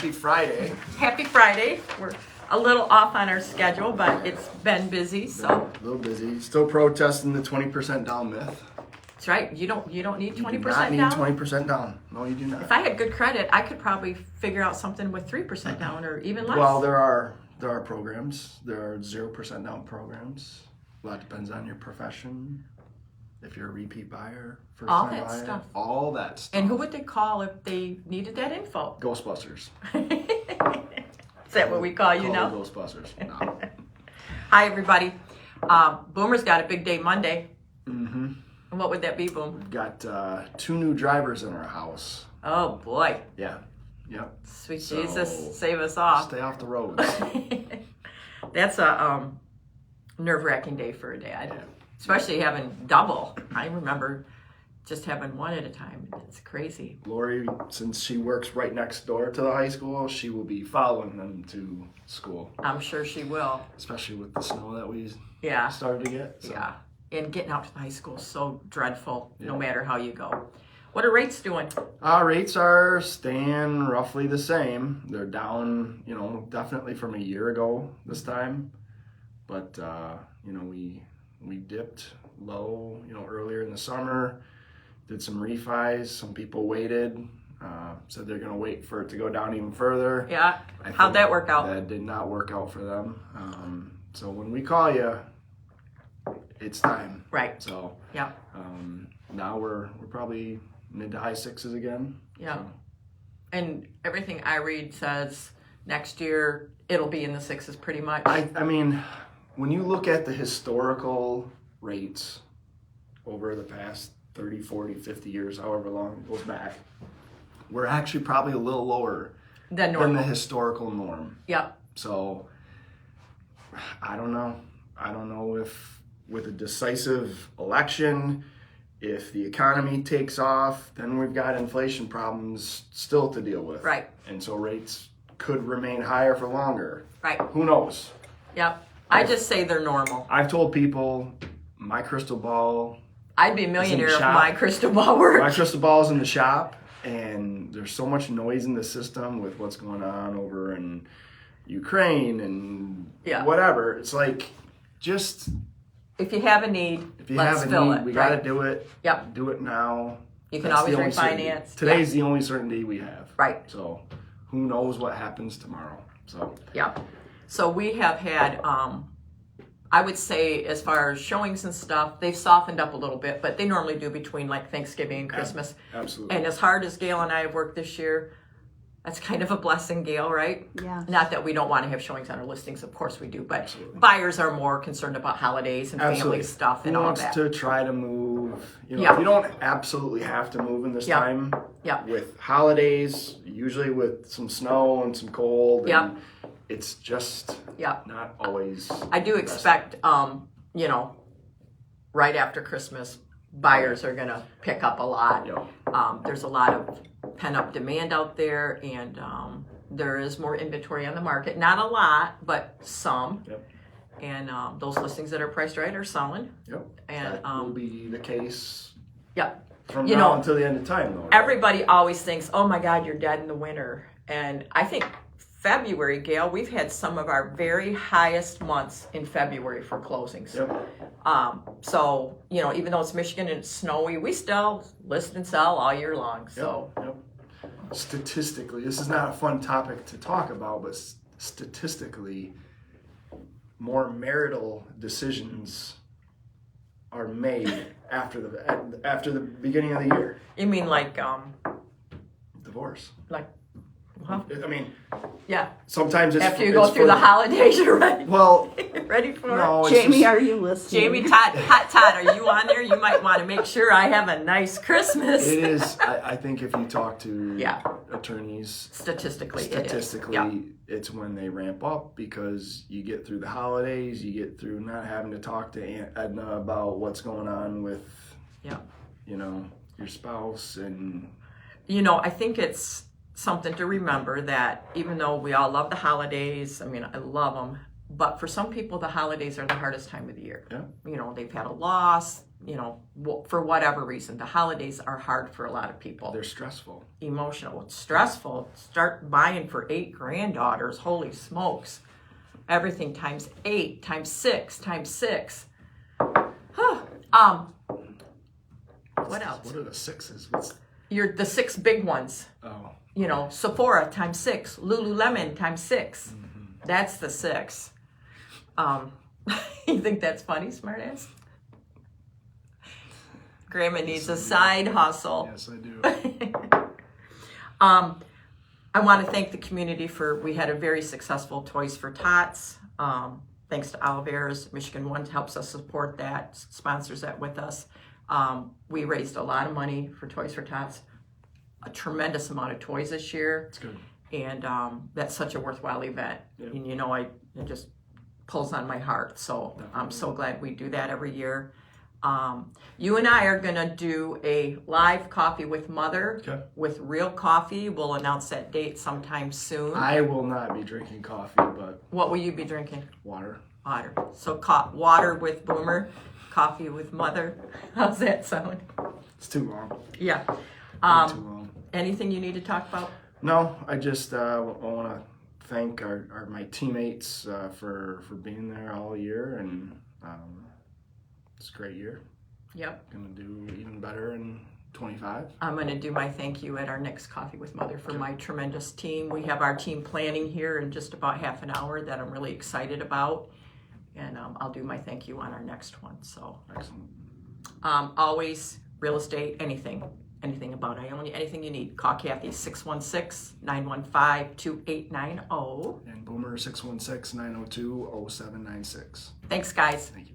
Happy Friday. Happy Friday. We're a little off on our schedule, but it's been busy, so. A little busy. Still protesting the 20% down myth. That's right. You don't need 20% You do not need down. 20% down. No, you do not. If I had good credit, I could probably figure out something with 3% down or even less. Well, there are programs. There are 0% down programs. A lot depends on your profession. If you're a repeat buyer, first All time that buyer, stuff. all that stuff. And who would they call if they needed that info? Ghostbusters. Is that what we call you now? Ghostbusters. No. Hi, everybody. Boomer's got a big day Monday. Mm-hmm. And what would that be, Boom? We've got 2 new drivers in our house. Oh, boy. Yeah. Yep. Sweet So, Jesus, save us off. Stay off the roads. That's a nerve-wracking day for a dad. Yeah. Especially having double. I remember just having one at a time. It's crazy. Lori, since she works right next door to the high school, she will be following them to school, I'm sure she will. especially with the snow that we Yeah. started to get. So. Yeah. And getting out to the high school is so dreadful, no Yeah. matter how you go. What are rates doing? Rates are staying roughly the same. They're down, definitely from a year ago this time. But, we dipped low, earlier in the summer, did some refis. Some people waited, said they're going to wait for it to go down even further. Yeah. I How'd think that work out? That did not work out for them. So when we call you, it's time. Right. So Yeah. now we're probably mid to high sixes again. Yeah. So. And everything I read says next year it'll be in the sixes pretty much. I mean, when you look at the historical rates over the past 30, 40, 50 years, however long it goes back, we're actually probably a little lower Than than normal. the historical norm. Yep. So I don't know. I don't know if with a decisive election, if the economy takes off, then we've got inflation problems still to deal with. Right. And so rates could remain higher for longer. Right. Who knows? Yep. I just say they're normal. I've told people my crystal ball, I'd be a millionaire if shop. my crystal ball worked. my crystal ball is in the shop, and there's so much noise in the system with what's going on over in Ukraine and Yeah. whatever. It's like, just If you have a need, if you let's have a fill need, it. we right? got to do it. Yep. Do it now. You can That's always the only certainty. refinance. Today's the only certainty we have. Right. So who knows what happens tomorrow. So Yeah. So we have had, I would say, as far as showings and stuff, they've softened up a little bit, but they normally do between like Thanksgiving and Christmas. absolutely. And as hard as Gail and I have worked this year, that's kind of a blessing, Gail, right? Yeah. Not that we don't want to have showings on our listings, of course we do, but Absolutely. buyers are more concerned about holidays and family stuff and Who all wants that. to try to move? Yeah. If you don't absolutely have to move in this Yeah. time. Yeah. With holidays, usually with some snow and some cold. Yeah. And it's just Yeah. not always. I do the best. expect, right after Christmas, buyers are going to pick up a lot. Yeah. There's a lot of pent-up demand out there, and there is more inventory on the market. Not a lot, but some. Yep. And those listings that are priced right are selling. Yep. And that will be the case yeah, from You now know, until the end of time, though. Right? everybody always thinks, "Oh my God, you're dead in the winter." And I think February, Gail, we've had some of our very highest months in February for closings. Yep. So, even though it's Michigan and it's snowy, we still list and sell all year long. So, Yep. Statistically, this is not a fun topic to talk about, but statistically, more marital decisions are made after the beginning of the year. you mean like, Divorce. huh? I mean, Yeah. sometimes it's After you go through the holidays, you're ready. Well, Ready for no, it? it's Jamie, just- are you listening? Jamie, Todd, are you on there? You might want to make sure I have a nice Christmas. It is. I think if you talk to Yeah. attorneys, Statistically, statistically, it is. Yeah. it's when they ramp up because you get through the holidays, you get through not having to talk to Aunt Edna about what's going on with, Yeah. your spouse and. I think it's something to remember that even though we all love the holidays, I mean, I love them, but for some people, the holidays are the hardest time of the year. Yeah. They've had a loss, for whatever reason. The holidays are hard for a lot of people. They're stressful. Emotional. It's stressful. Start buying for 8 granddaughters. Holy smokes. Everything times 8, times 6, times 6. What else? What are the 6s? The 6 big ones. Oh. Sephora times 6. Lululemon times 6. Mm-hmm. That's the 6. You think that's funny, smartass? Grandma needs a side hustle. Yes, I do. I want to thank the community we had a very successful Toys for Tots. Thanks to Oliveras, Michigan One helps us support that, sponsors that with us. We raised a lot of money for Toys for Tots, a tremendous amount of toys this year. It's good. And that's such a worthwhile event. Yep. And it just pulls on my heart. So Definitely. I'm so glad we do that every year. You and I are going to do a live coffee with Mother with real coffee. We'll announce that date sometime soon. I will not be drinking coffee, but What will you be drinking? water. Water. So water with Boomer, coffee with Mother. How's that sound? It's too long. Yeah. Way too long. Anything you need to talk about? No, I just want to thank my teammates for being there all year, and it's a great year. Yep. Gonna do even better in 25. I'm going to do my thank you at our next Coffee with Mother for my tremendous team. We have our team planning here in just about half an hour that I'm really excited about. And I'll do my thank you on our next one. So Excellent. always real estate, anything about Ionia, anything you need. Call Cathy 616-915-2890. And Boomer 616-902-0796. Thanks, guys. Thank you.